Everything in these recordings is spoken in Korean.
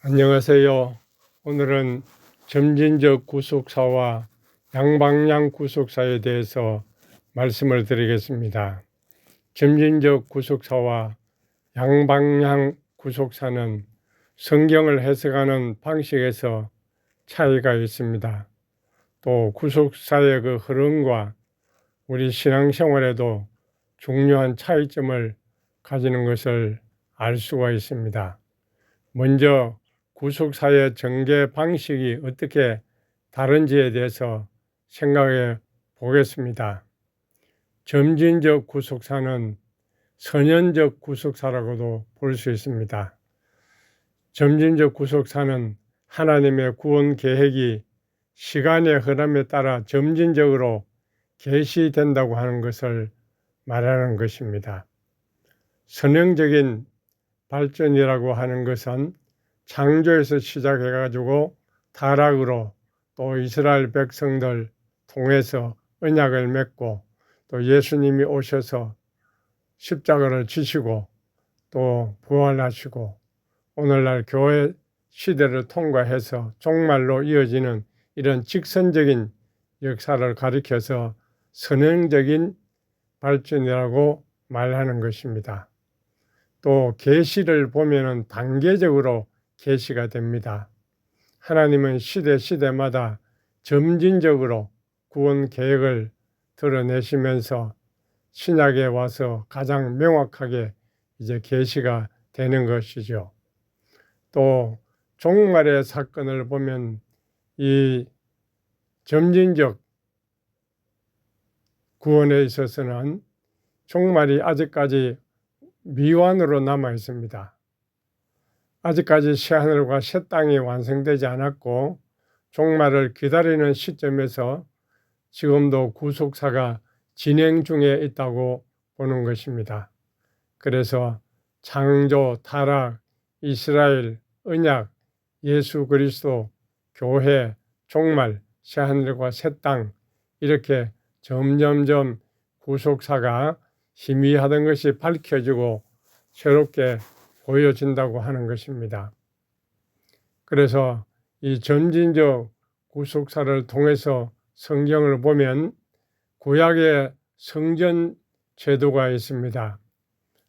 안녕하세요. 오늘은 점진적 구속사와 양방향 구속사에 대해서 말씀을 드리겠습니다. 점진적 구속사와 양방향 구속사는 성경을 해석하는 방식에서 차이가 있습니다. 또 구속사의 그 흐름과 우리 신앙생활에도 중요한 차이점을 가지는 것을 알 수가 있습니다. 먼저 구속사의 전개 방식이 어떻게 다른지에 대해서 생각해 보겠습니다. 점진적 구속사는 선연적 구속사라고도 볼 수 있습니다. 점진적 구속사는 하나님의 구원 계획이 시간의 흐름에 따라 점진적으로 계시된다고 하는 것을 말하는 것입니다. 선형적인 발전이라고 하는 것은 창조에서 시작해 가지고 타락으로 또 이스라엘 백성들 통해서 언약을 맺고 또 예수님이 오셔서 십자가를 지시고 또 부활하시고 오늘날 교회 시대를 통과해서 종말로 이어지는 이런 직선적인 역사를 가리켜서 선형적인 발전이라고 말하는 것입니다. 또 계시를 보면은 단계적으로 계시가 됩니다. 하나님은 시대마다 점진적으로 구원 계획을 드러내시면서 신약에 와서 가장 명확하게 이제 계시가 되는 것이죠. 또 종말의 사건을 보면 이 점진적 구원에 있어서는 종말이 아직까지 미완으로 남아 있습니다. 아직까지 새하늘과 새 땅이 완성되지 않았고 종말을 기다리는 시점에서 지금도 구속사가 진행 중에 있다고 보는 것입니다. 그래서 창조, 타락, 이스라엘, 언약, 예수 그리스도, 교회, 종말, 새하늘과 새 땅 이렇게 점점점 구속사가 희미하던 것이 밝혀지고 새롭게 보여진다고 하는 것입니다. 그래서 이 점진적 구속사를 통해서 성경을 보면 구약의 성전 제도가 있습니다.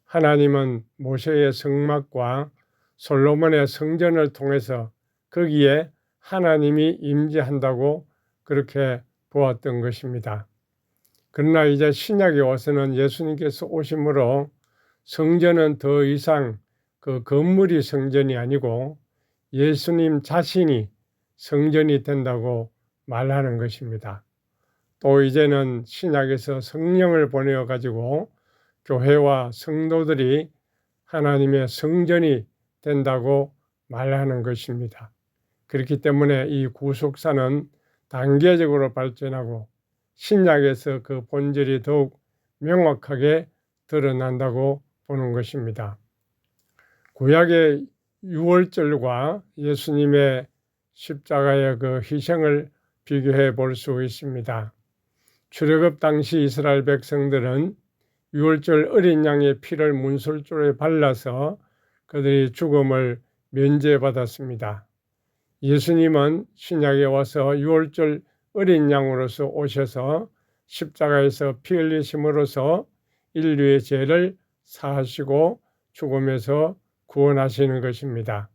하나님은 모세의 성막과 솔로몬의 성전을 통해서 거기에 하나님이 임재한다고 그렇게 보았던 것입니다. 그러나 이제 신약에 와서는 예수님께서 오심으로 성전은 더 이상 그 건물이 성전이 아니고 예수님 자신이 성전이 된다고 말하는 것입니다. 또 이제는 신약에서 성령을 보내어 가지고 교회와 성도들이 하나님의 성전이 된다고 말하는 것입니다. 그렇기 때문에 이 구속사는 단계적으로 발전하고 신약에서 그 본질이 더욱 명확하게 드러난다고 보는 것입니다. 구약의 유월절과 예수님의 십자가의 그 희생을 비교해 볼 수 있습니다. 출애굽 당시 이스라엘 백성들은 유월절 어린 양의 피를 문설주에 발라서 그들이 죽음을 면제받았습니다. 예수님은 신약에 와서 유월절 어린 양으로서 오셔서 십자가에서 피 흘리심으로써 인류의 죄를 사하시고 죽음에서 구원하시는 것입니다.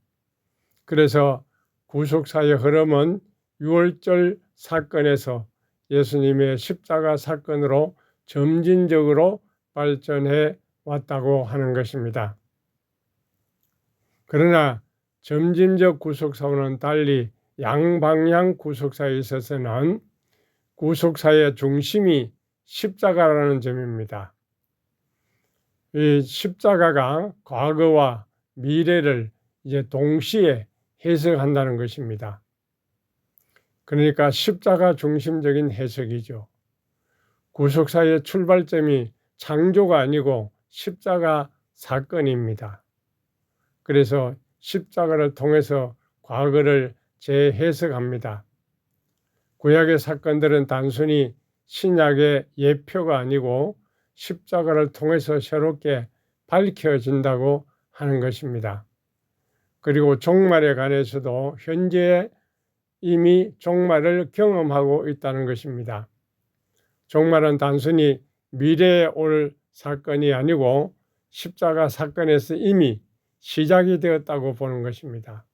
그래서 구속사의 흐름은 유월절 사건에서 예수님의 십자가 사건으로 점진적으로 발전해 왔다고 하는 것입니다. 그러나 점진적 구속사와는 달리 양방향 구속사에 있어서는 구속사의 중심이 십자가라는 점입니다. 이 십자가가 과거와 미래를 이제 동시에 해석한다는 것입니다. 그러니까 십자가 중심적인 해석이죠. 구속사의 출발점이 창조가 아니고 십자가 사건입니다. 그래서 십자가를 통해서 과거를 재해석합니다. 구약의 사건들은 단순히 신약의 예표가 아니고 십자가를 통해서 새롭게 밝혀진다고 하는 것입니다. 그리고 종말에 관해서도 현재 이미 종말을 경험하고 있다는 것입니다. 종말은 단순히 미래에 올 사건이 아니고 십자가 사건에서 이미 시작이 되었다고 보는 것입니다.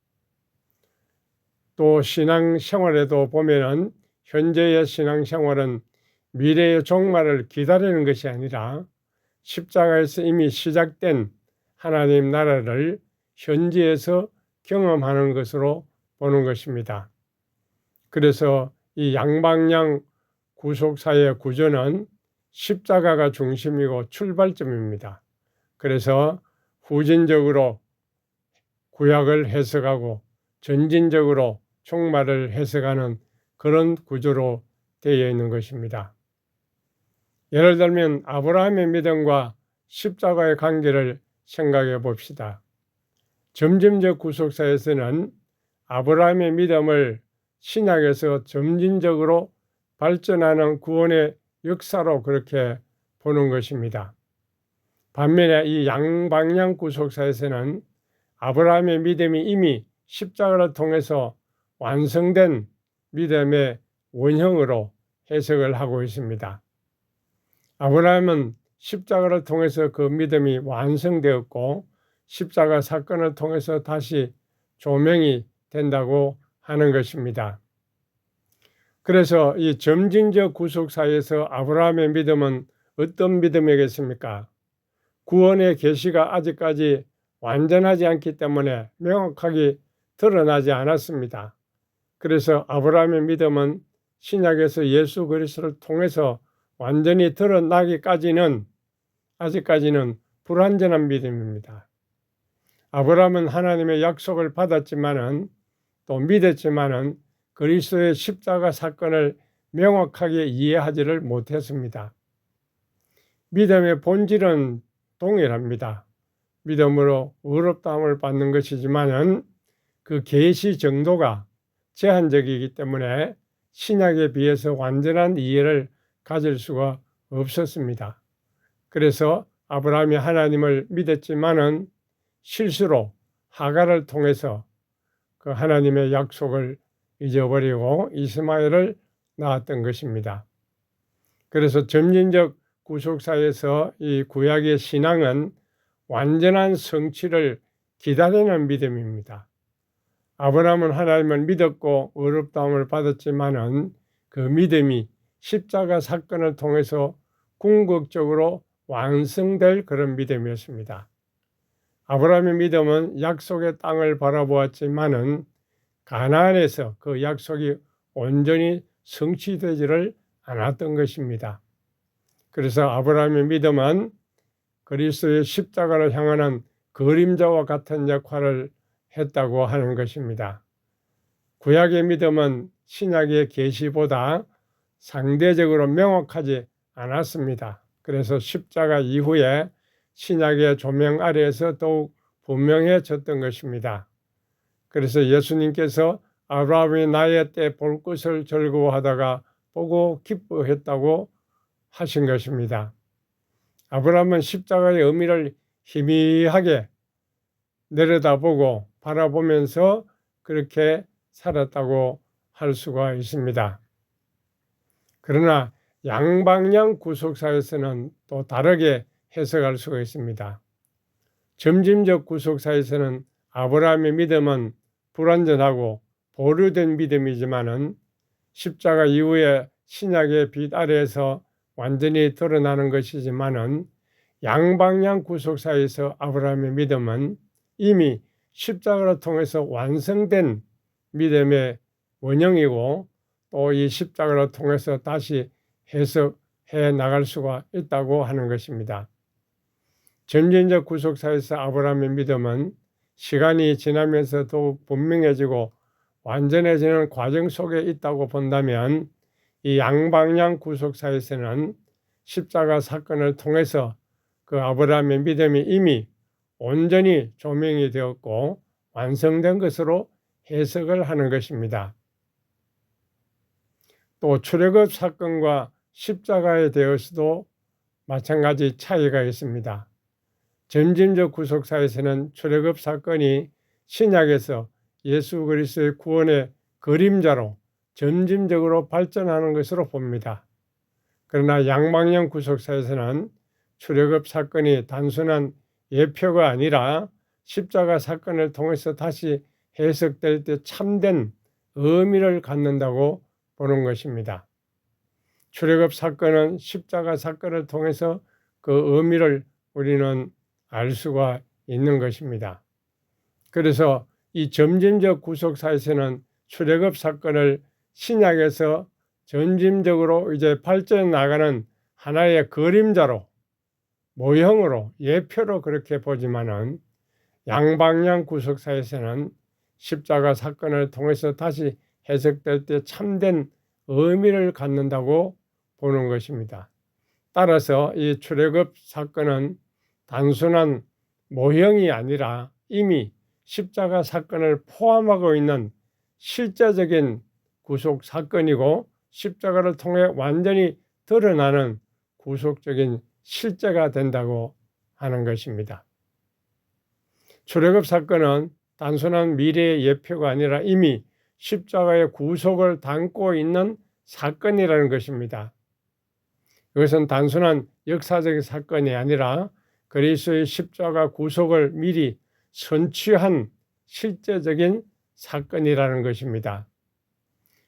또 신앙생활에도 보면은 현재의 신앙생활은 미래의 종말을 기다리는 것이 아니라 십자가에서 이미 시작된 하나님 나라를 현지에서 경험하는 것으로 보는 것입니다. 그래서 이 양방향 구속사의 구조는 십자가가 중심이고 출발점입니다. 그래서 후진적으로 구약을 해석하고 전진적으로 종말을 해석하는 그런 구조로 되어 있는 것입니다. 예를 들면 아브라함의 믿음과 십자가의 관계를 생각해 봅시다. 점진적 구속사에서는 아브라함의 믿음을 신약에서 점진적으로 발전하는 구원의 역사로 그렇게 보는 것입니다. 반면에 이 양방향 구속사에서는 아브라함의 믿음이 이미 십자가를 통해서 완성된 믿음의 원형으로 해석을 하고 있습니다. 아브라함은 십자가를 통해서 그 믿음이 완성되었고 십자가 사건을 통해서 다시 조명이 된다고 하는 것입니다. 그래서 이 점진적 구속사에서 아브라함의 믿음은 어떤 믿음이겠습니까? 구원의 계시가 아직까지 완전하지 않기 때문에 명확하게 드러나지 않았습니다. 그래서 아브라함의 믿음은 신약에서 예수 그리스도를 통해서 완전히 드러나기까지는 아직까지는 불완전한 믿음입니다. 아브라함은 하나님의 약속을 받았지만은 또 믿었지만은 그리스도의 십자가 사건을 명확하게 이해하지를 못했습니다. 믿음의 본질은 동일합니다. 믿음으로 의롭다함을 받는 것이지만은 그 계시 정도가 제한적이기 때문에 신약에 비해서 완전한 이해를 가질 수가 없었습니다. 그래서 아브라함이 하나님을 믿었지만은 실수로 하갈을 통해서 그 하나님의 약속을 잊어버리고 이스마엘을 낳았던 것입니다. 그래서 점진적 구속사에서 이 구약의 신앙은 완전한 성취를 기다리는 믿음입니다. 아브라함은 하나님을 믿었고 의롭다함을 받았지만은 그 믿음이 십자가 사건을 통해서 궁극적으로 완성될 그런 믿음이었습니다. 아브라함의 믿음은 약속의 땅을 바라보았지만은 가나안에서 그 약속이 온전히 성취되지를 않았던 것입니다. 그래서 아브라함의 믿음은 그리스도의 십자가를 향하는 그림자와 같은 역할을 했다고 하는 것입니다. 구약의 믿음은 신약의 계시보다 상대적으로 명확하지 않았습니다. 그래서 십자가 이후에 신약의 조명 아래에서 더욱 분명해졌던 것입니다. 그래서 예수님께서 아브라함이 나의 때 볼 것을 즐거워하다가 보고 기뻐했다고 하신 것입니다. 아브라함은 십자가의 의미를 희미하게 내려다보고 바라보면서 그렇게 살았다고 할 수가 있습니다. 그러나 양방향 구속사에서는 또 다르게 해석할 수가 있습니다. 점진적 구속사에서는 아브라함의 믿음은 불완전하고 보류된 믿음이지만은 십자가 이후에 신약의 빛 아래에서 완전히 드러나는 것이지만은 양방향 구속사에서 아브라함의 믿음은 이미 십자가를 통해서 완성된 믿음의 원형이고 또 이 십자가를 통해서 다시 해석해 나갈 수가 있다고 하는 것입니다. 점진적 구속사에서 아브라함의 믿음은 시간이 지나면서 더욱 분명해지고 완전해지는 과정 속에 있다고 본다면 이 양방향 구속사에서는 십자가 사건을 통해서 그 아브라함의 믿음이 이미 온전히 조명이 되었고 완성된 것으로 해석을 하는 것입니다. 또 출애굽 사건과 십자가에 대해서도 마찬가지 차이가 있습니다. 점진적 구속사에서는 출애굽 사건이 신약에서 예수 그리스도의 구원의 그림자로 점진적으로 발전하는 것으로 봅니다. 그러나 양방향 구속사에서는 출애굽 사건이 단순한 예표가 아니라 십자가 사건을 통해서 다시 해석될 때 참된 의미를 갖는다고 보는 것입니다. 출애굽 사건은 십자가 사건을 통해서 그 의미를 우리는 알 수가 있는 것입니다. 그래서 이 점진적 구속사에서는 출애굽 사건을 신약에서 점진적으로 이제 발전해 나가는 하나의 그림자로, 모형으로, 예표로 그렇게 보지만은 양방향 구속사에서는 십자가 사건을 통해서 다시 해석될 때 참된 의미를 갖는다고 보는 것입니다. 따라서 이 출애굽 사건은 단순한 모형이 아니라 이미 십자가 사건을 포함하고 있는 실제적인 구속 사건이고 십자가를 통해 완전히 드러나는 구속적인 실제가 된다고 하는 것입니다. 출애굽 사건은 단순한 미래의 예표가 아니라 이미 십자가의 구속을 담고 있는 사건이라는 것입니다. 이것은 단순한 역사적인 사건이 아니라 그리스도의 십자가 구속을 미리 선취한 실제적인 사건이라는 것입니다.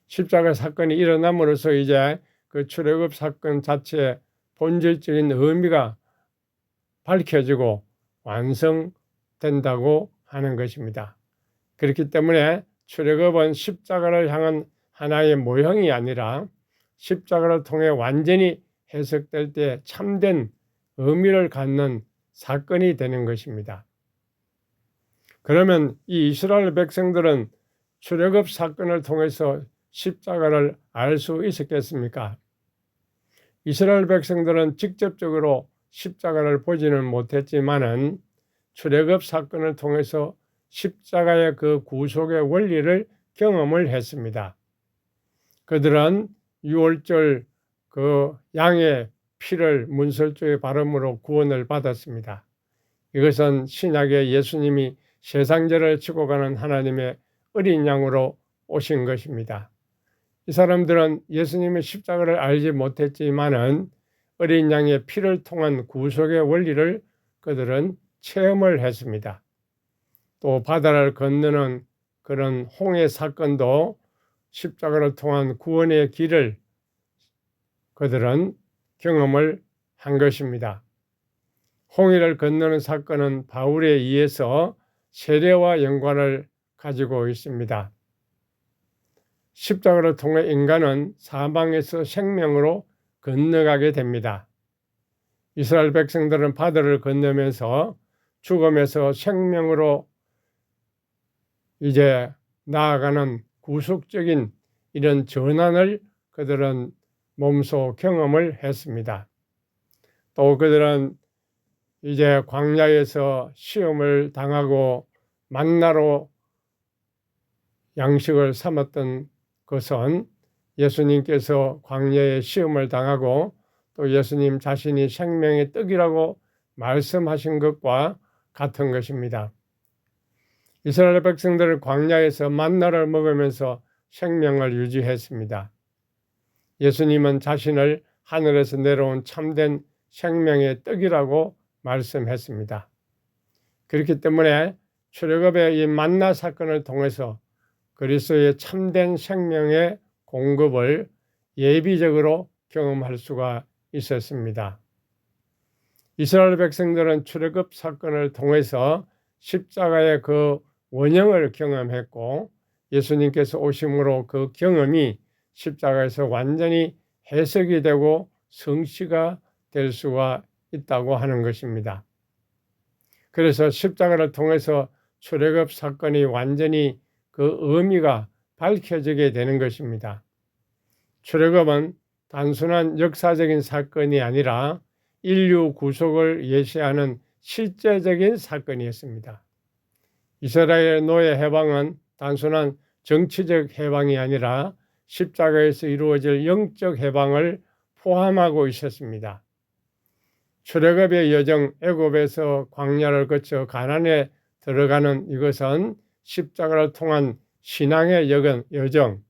십자가 사건이 일어남으로써 이제 그 출애굽 사건 자체의 본질적인 의미가 밝혀지고 완성된다고 하는 것입니다. 그렇기 때문에 출애굽은 십자가를 향한 하나의 모형이 아니라 십자가를 통해 완전히 해석될 때 참된 의미를 갖는 사건이 되는 것입니다. 그러면 이 이스라엘 백성들은 출애굽 사건을 통해서 십자가를 알 수 있었겠습니까? 이스라엘 백성들은 직접적으로 십자가를 보지는 못했지만은 출애굽 사건을 통해서 십자가의 그 구속의 원리를 경험을 했습니다. 그들은 유월절 그 양의 피를 문설주에 바름으로 구원을 받았습니다. 이것은 신약의 예수님이 세상죄를 지고 가는 하나님의 어린 양으로 오신 것입니다. 이 사람들은 예수님의 십자가를 알지 못했지만은 어린 양의 피를 통한 구속의 원리를 그들은 체험을 했습니다. 또 바다를 건너는 그런 홍해 사건도 십자가를 통한 구원의 길을 그들은 경험을 한 것입니다. 홍해를 건너는 사건은 바울에 의해서 세례와 연관을 가지고 있습니다. 십자가를 통해 인간은 사망에서 생명으로 건너가게 됩니다. 이스라엘 백성들은 바다를 건너면서 죽음에서 생명으로 이제 나아가는 구속적인 이런 전환을 그들은 몸소 경험을 했습니다. 또 그들은 이제 광야에서 시험을 당하고 만나로 양식을 삼았던 것은 예수님께서 광야에 시험을 당하고 또 예수님 자신이 생명의 떡이라고 말씀하신 것과 같은 것입니다. 이스라엘 백성들은 광야에서 만나를 먹으면서 생명을 유지했습니다. 예수님은 자신을 하늘에서 내려온 참된 생명의 떡이라고 말씀했습니다. 그렇기 때문에 출애굽의 이 만나 사건을 통해서 그리스도의 참된 생명의 공급을 예비적으로 경험할 수가 있었습니다. 이스라엘 백성들은 출애굽 사건을 통해서 십자가의 그 원형을 경험했고 예수님께서 오심으로 그 경험이 십자가에서 완전히 해석이 되고 성취가 될 수가 있다고 하는 것입니다. 그래서 십자가를 통해서 출애굽 사건이 완전히 그 의미가 밝혀지게 되는 것입니다. 출애굽은 단순한 역사적인 사건이 아니라 인류 구속을 예시하는 실제적인 사건이었습니다. 이스라엘 노예 해방은 단순한 정치적 해방이 아니라 십자가에서 이루어질 영적 해방을 포함하고 있었습니다. 출애굽의 여정, 애굽에서 광야를 거쳐 가나안에 들어가는 이것은 십자가를 통한 신앙의 여정,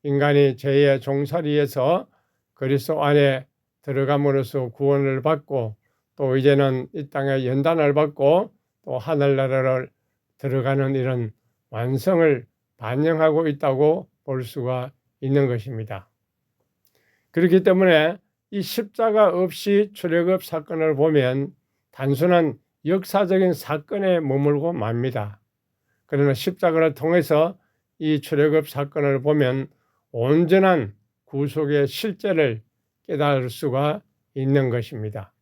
인간이 죄의 종살이에서 그리스도 안에 들어감으로써 구원을 받고 또 이제는 이 땅에 연단을 받고 또 하늘나라를 들어가는 이런 완성을 반영하고 있다고 볼 수가 있는 것입니다. 그렇기 때문에 이 십자가 없이 출애굽 사건을 보면 단순한 역사적인 사건에 머물고 맙니다. 그러나 십자가를 통해서 이 출애굽 사건을 보면 온전한 구속의 실제를 깨달을 수가 있는 것입니다.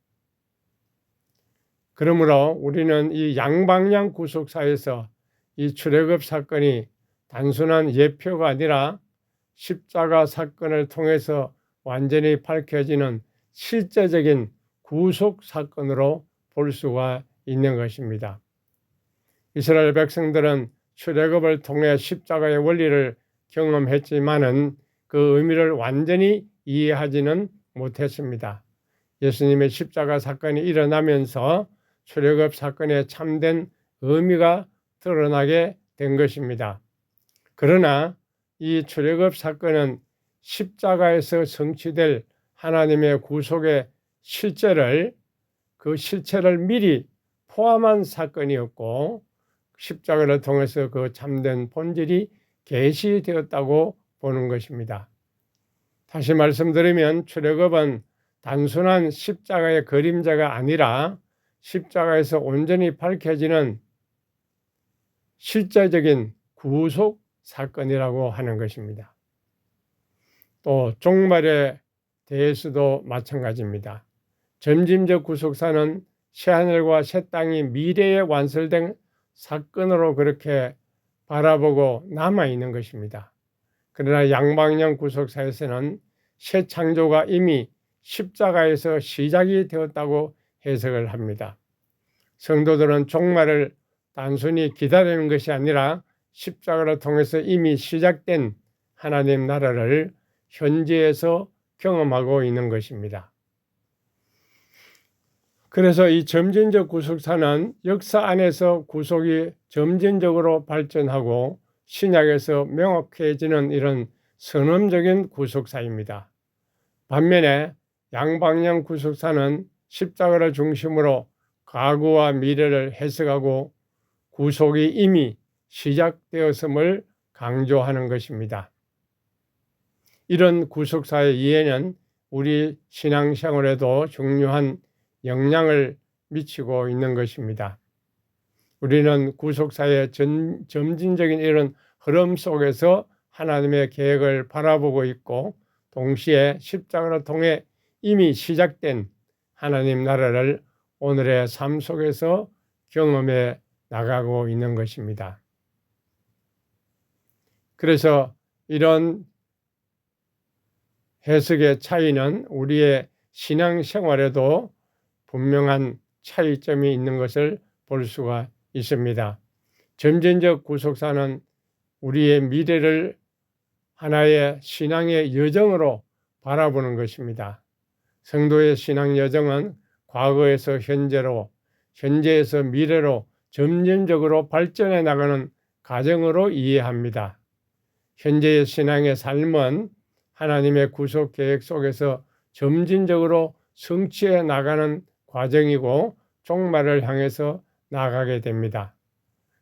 그러므로 우리는 이 양방향 구속사에서 이 출애굽 사건이 단순한 예표가 아니라 십자가 사건을 통해서 완전히 밝혀지는 실제적인 구속 사건으로 볼 수가 있는 것입니다. 이스라엘 백성들은 출애굽을 통해 십자가의 원리를 경험했지만은 그 의미를 완전히 이해하지는 못했습니다. 예수님의 십자가 사건이 일어나면서 출애굽 사건의 참된 의미가 드러나게 된 것입니다. 그러나 이 출애굽 사건은 십자가에서 성취될 하나님의 구속의 그 실체를 미리 포함한 사건이었고 십자가를 통해서 그 참된 본질이 계시되었다고 보는 것입니다. 다시 말씀드리면 출애굽은 단순한 십자가의 그림자가 아니라 십자가에서 온전히 밝혀지는 실제적인 구속 사건이라고 하는 것입니다. 또 종말에 대해서도 마찬가지입니다. 점진적 구속사는 새하늘과 새 땅이 미래에 완성된 사건으로 그렇게 바라보고 남아있는 것입니다. 그러나 양방향 구속사에서는 새 창조가 이미 십자가에서 시작이 되었다고 해석을 합니다. 성도들은 종말을 단순히 기다리는 것이 아니라 십자가를 통해서 이미 시작된 하나님 나라를 현재에서 경험하고 있는 것입니다. 그래서 이 점진적 구속사는 역사 안에서 구속이 점진적으로 발전하고 신약에서 명확해지는 이런 선언적인 구속사입니다. 반면에 양방향 구속사는 십자가를 중심으로 과거와 미래를 해석하고 구속이 이미 시작되었음을 강조하는 것입니다. 이런 구속사의 이해는 우리 신앙생활에도 중요한 영향을 미치고 있는 것입니다. 우리는 구속사의 점진적인 이런 흐름 속에서 하나님의 계획을 바라보고 있고 동시에 십자가를 통해 이미 시작된 하나님 나라를 오늘의 삶 속에서 경험해 나가고 있는 것입니다. 그래서 이런 해석의 차이는 우리의 신앙생활에도 분명한 차이점이 있는 것을 볼 수가 있습니다. 점진적 구속사는 우리의 미래를 하나의 신앙의 여정으로 바라보는 것입니다. 성도의 신앙 여정은 과거에서 현재로, 현재에서 미래로 점진적으로 발전해 나가는 과정으로 이해합니다. 현재의 신앙의 삶은 하나님의 구속 계획 속에서 점진적으로 성취해 나가는 과정이고 종말을 향해서 나가게 됩니다.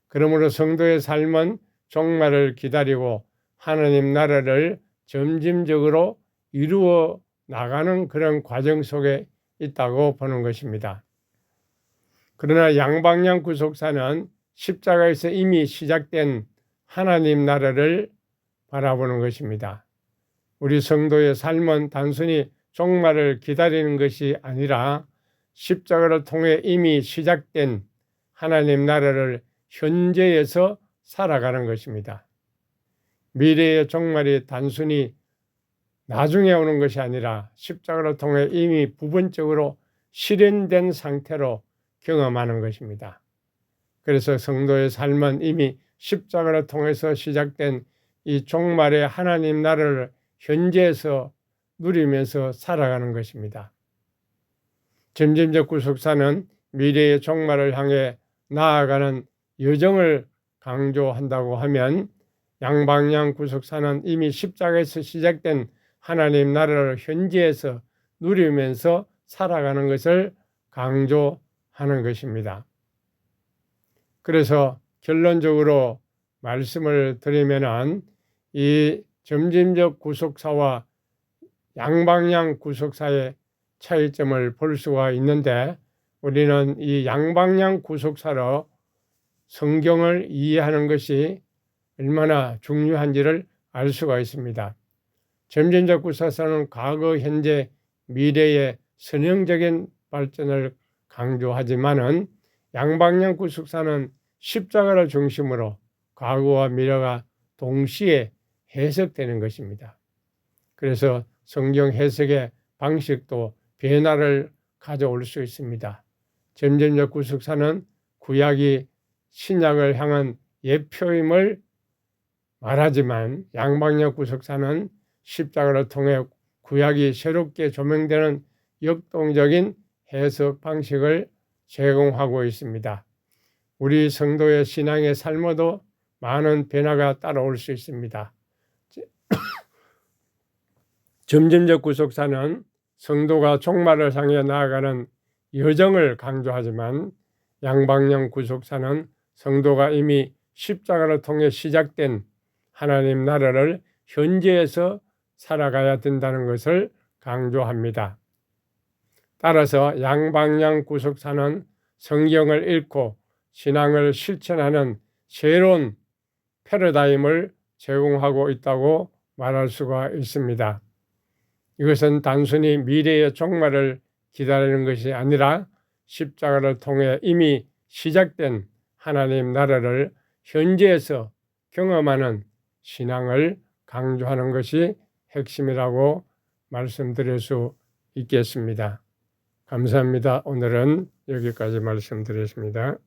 그러므로 성도의 삶은 종말을 기다리고 하나님 나라를 점진적으로 이루어 나가는 그런 과정 속에 있다고 보는 것입니다. 그러나 양방향 구속사는 십자가에서 이미 시작된 하나님 나라를 바라보는 것입니다. 우리 성도의 삶은 단순히 종말을 기다리는 것이 아니라 십자가를 통해 이미 시작된 하나님 나라를 현재에서 살아가는 것입니다. 미래의 종말이 단순히 나중에 오는 것이 아니라 십자가를 통해 이미 부분적으로 실현된 상태로 경험하는 것입니다. 그래서 성도의 삶은 이미 십자가를 통해서 시작된 이 종말의 하나님 나라를 현재에서 누리면서 살아가는 것입니다. 점진적 구속사는 미래의 종말을 향해 나아가는 여정을 강조한다고 하면 양방향 구속사는 이미 십자가에서 시작된 하나님 나라를 현지에서 누리면서 살아가는 것을 강조하는 것입니다. 그래서 결론적으로 말씀을 드리면은 이 점진적 구속사와 양방향 구속사의 차이점을 볼 수가 있는데, 우리는 이 양방향 구속사로 성경을 이해하는 것이 얼마나 중요한지를 알 수가 있습니다. 점진적 구속사는 과거, 현재, 미래의 선형적인 발전을 강조하지만은 양방향 구속사는 십자가를 중심으로 과거와 미래가 동시에 해석되는 것입니다. 그래서 성경 해석의 방식도 변화를 가져올 수 있습니다. 점진적 구속사는 구약이 신약을 향한 예표임을 말하지만 양방향 구속사는 십자가를 통해 구약이 새롭게 조명되는 역동적인 해석 방식을 제공하고 있습니다. 우리 성도의 신앙의 삶에도 많은 변화가 따라올 수 있습니다. 점진적 구속사는 성도가 종말을 향해 나아가는 여정을 강조하지만 양방향 구속사는 성도가 이미 십자가를 통해 시작된 하나님 나라를 현재에서 살아가야 된다는 것을 강조합니다. 따라서 양방향 구속사는 성경을 읽고 신앙을 실천하는 새로운 패러다임을 제공하고 있다고 말할 수가 있습니다. 이것은 단순히 미래의 종말을 기다리는 것이 아니라 십자가를 통해 이미 시작된 하나님 나라를 현재에서 경험하는 신앙을 강조하는 것이 핵심이라고 말씀드릴 수 있겠습니다. 감사합니다. 오늘은 여기까지 말씀드렸습니다.